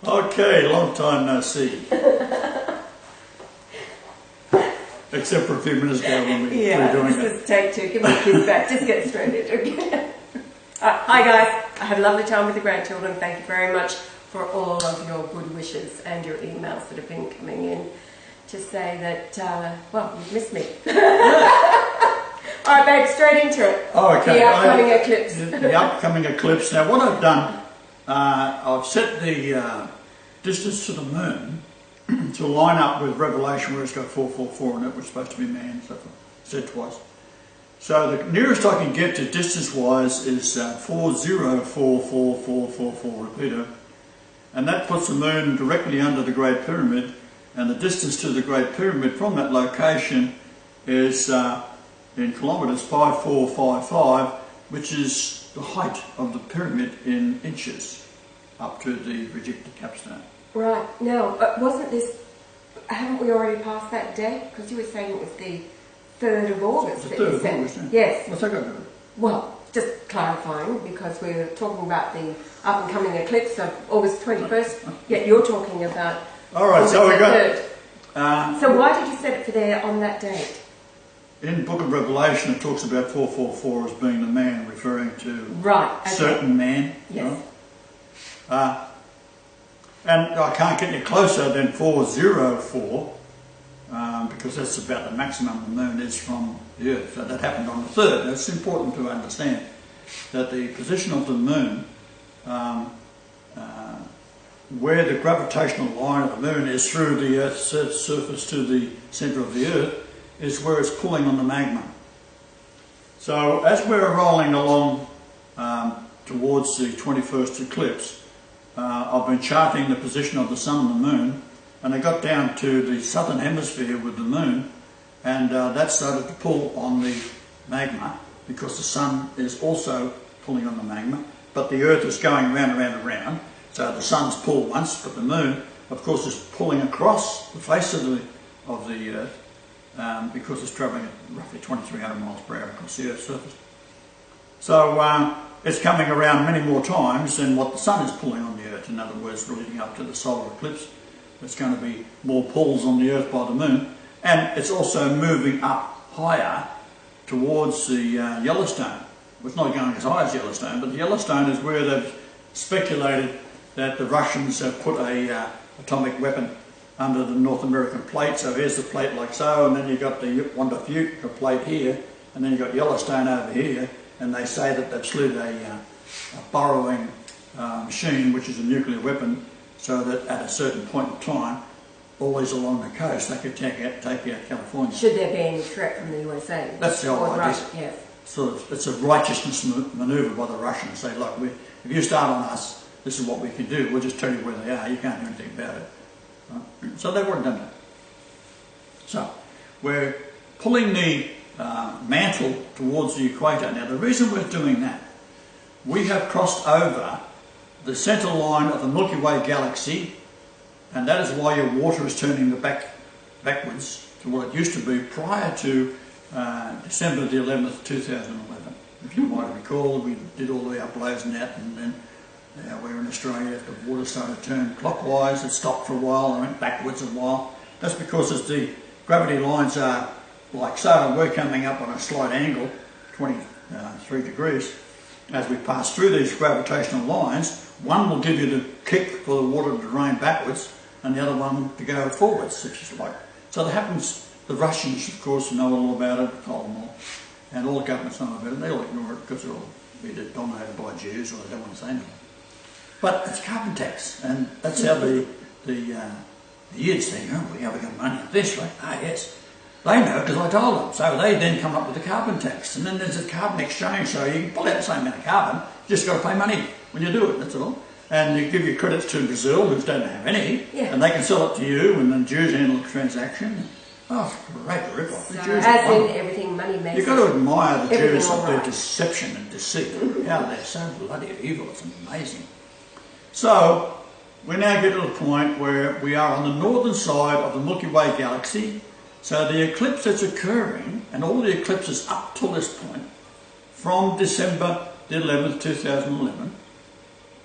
Okay, long time no see. Except for a few minutes ago when we were doing it. Just take two, give my kids back, just get straight into it. Hi guys, I had a lovely time with the grandchildren. Thank you very much for all of your good wishes and your emails that have been coming in to say that, well, you've missed me. Alright babe, straight into it. Oh, okay. The upcoming eclipse. The upcoming eclipse. Now what I've done, I've set the distance to the moon to line up with Revelation where it's got 444 in it, which is supposed to be man, so I've said twice. So the nearest I can get to distance-wise is 404444, repeater, and that puts the moon directly under the Great Pyramid, and the distance to the Great Pyramid from that location is in kilometres 5455, which is the height of the pyramid in inches up to the rejected capstone. Right, now, wasn't this, haven't we already passed that date? Because you were saying it was the 3rd of August. The 3rd of August, yeah. Yes. What's that got to do with it? Well, just clarifying, because we're talking about the up and coming eclipse of August 21st, yet you're talking about August so we got 3rd. So why did you set it for there on that date? In the book of Revelation it talks about 444 as being the man, referring to certain man. Yes. And I can't get any closer than 404 because that's about the maximum the moon is from the Earth. So that happened on the 3rd. It's important to understand that the position of the moon, where the gravitational line of the moon is through the Earth's surface to the centre of the Earth, is where it's pulling on the magma. So as we're rolling along towards the 21st eclipse, I've been charting the position of the sun and the moon, and I got down to the southern hemisphere with the moon, and that started to pull on the magma because the sun is also pulling on the magma, but the Earth is going round and round and round. So the sun's pulled once, but the moon, of course, is pulling across the face of the Earth because it's travelling at roughly 2,300 miles per hour across the Earth's surface. So it's coming around many more times than what the sun is pulling on the Earth. In other words, leading up to the solar eclipse, there's going to be more pulls on the Earth by the moon, and it's also moving up higher towards the Yellowstone. It's not going as high as Yellowstone, but the Yellowstone is where they've speculated that the Russians have put a atomic weapon under the North American plate. So here's the plate like so, and then you've got the Wanda Fuca plate here, and then you've got Yellowstone over here, and they say that they've slid a burrowing machine, which is a nuclear weapon, so that at a certain point in time, always along the coast, they could take out California. Should there be any threat from the USA? That's the whole idea. Yes. So it's a righteousness manoeuvre by the Russians. Say, look, if you start on us, this is what we can do. We'll just tell you where they are. You can't do anything about it. Right? So they've already done that. So we're pulling the mantle towards the equator. Now the reason we're doing that, we have crossed over the centre line of the Milky Way galaxy, and that is why your water is turning backwards to what it used to be prior to December the 11th, 2011. If you might recall, we did all the uploads and that, and then we're in Australia, the water started to turn clockwise. It stopped for a while and went backwards a while. That's because as the gravity lines are like so, and we're coming up on a slight angle, 23 degrees, as we pass through these gravitational lines, one will give you the kick for the water to drain backwards, and the other one to go forwards, which is like. So that happens. The Russians, of course, know all about it, told them all, and all the governments know about it. They all ignore it because they're all either dominated by Jews or they don't want to say anything. But it's carbon tax, and that's how the Yids think, oh, we got money on this, right? Ah, yes. They know because I told them. So they then come up with the carbon tax, and then there's a carbon exchange, so you can pull out the same amount of carbon, you just got to pay money when you do it, that's all. And you give your credits to Brazil, who don't have any, and they can sell it to you, and then Jews handle the transaction. Oh, it's a great rip-off. So as in everything money makes. You've got to admire the Jews of their deception and deceit. How they're so bloody evil, it's amazing. So, we now get to the point where we are on the northern side of the Milky Way galaxy. So the eclipse that's occurring, and all the eclipses up till this point, from December the 11th, 2011,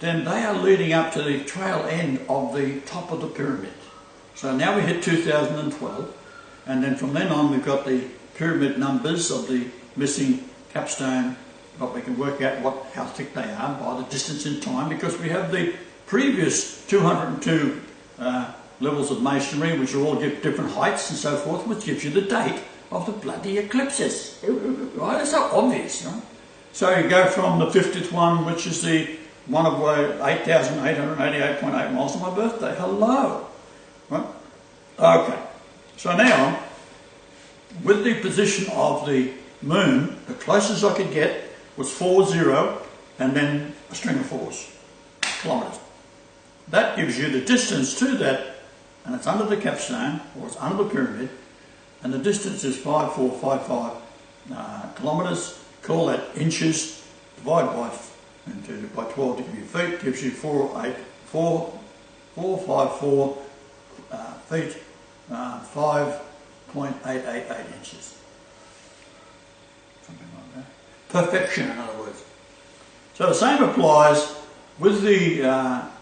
then they are leading up to the tail end of the top of the pyramid. So now we hit 2012, and then from then on we've got the pyramid numbers of the missing capstone, but we can work out how thick they are by the distance in time, because we have the previous 202 levels of masonry, which all give different heights and so forth, which gives you the date of the bloody eclipses. Right? It's so obvious, right? So you go from the 50th one, which is the one of 8,888.8 miles to my birthday. Hello. Right? Okay. So now, with the position of the moon, the closest I could get was 40 and then a string of 4s, kilometres. That gives you the distance to that, and it's under the capstone, or it's under the pyramid, and the distance is 5455 kilometres. Call that inches, divide by 12 to give you feet, gives you 454 feet, 5.888 inches. Something like that. Perfection, in other words. So the same applies with the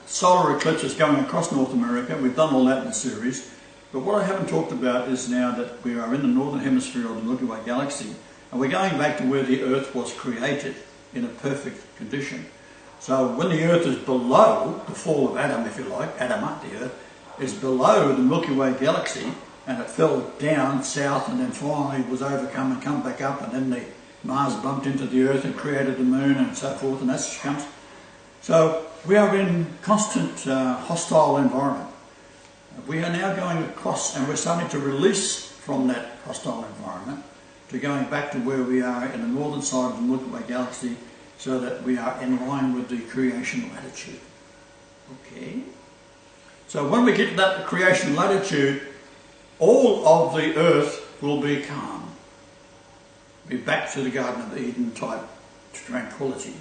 solar eclipses going across North America. We've done all that in the series. But what I haven't talked about is now that we are in the northern hemisphere of the Milky Way galaxy, and we're going back to where the Earth was created in a perfect condition. So when the Earth is below the fall of Adam, if you like, Adama, the Earth, is below the Milky Way galaxy, and it fell down south and then finally was overcome and come back up, and then the Mars bumped into the Earth and created the moon and so forth, and that's comes. So we are in constant hostile environment. We are now going across, and we're starting to release from that hostile environment to going back to where we are in the northern side of the Milky Way galaxy, so that we are in line with the creation latitude. Okay? So when we get to that creation latitude, all of the Earth will be calm. Be back to the Garden of Eden type tranquility.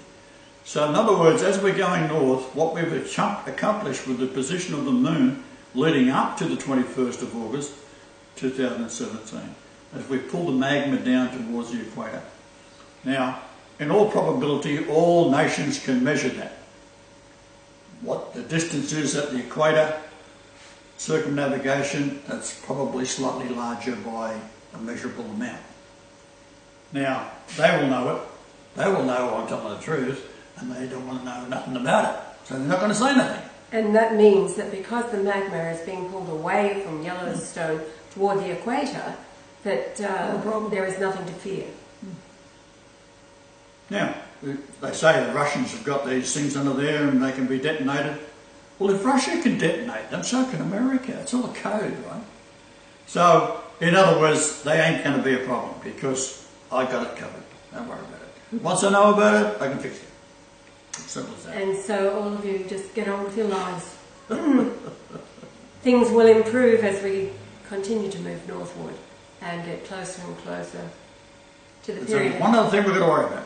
So in other words, as we're going north, what we've accomplished with the position of the moon leading up to the 21st of August 2017, as we pull the magma down towards the equator. Now, in all probability, all nations can measure that. What the distance is at the equator, circumnavigation, that's probably slightly larger by a measurable amount. Now, they will know it. They will know I'm telling the truth, and they don't want to know nothing about it. So they're not going to say nothing. And that means that because the magma is being pulled away from Yellowstone toward the equator, that there is nothing to fear. Now, they say the Russians have got these things under there and they can be detonated. Well, if Russia can detonate them, so can America. It's all a code, right? So, in other words, they ain't going to be a problem because I got it covered. Don't worry about it. Once I know about it, I can fix it. Simple as that. And so all of you just get on with your lives. Things will improve as we continue to move northward and get closer and closer to the period. So one other thing we've got to worry about.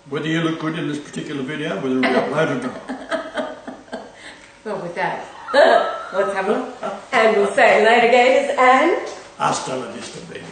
Whether you look good in this particular video, whether we upload it or not. Well, with that, let's have a look. And we'll say later, Gators, and... Hasta la vista, baby.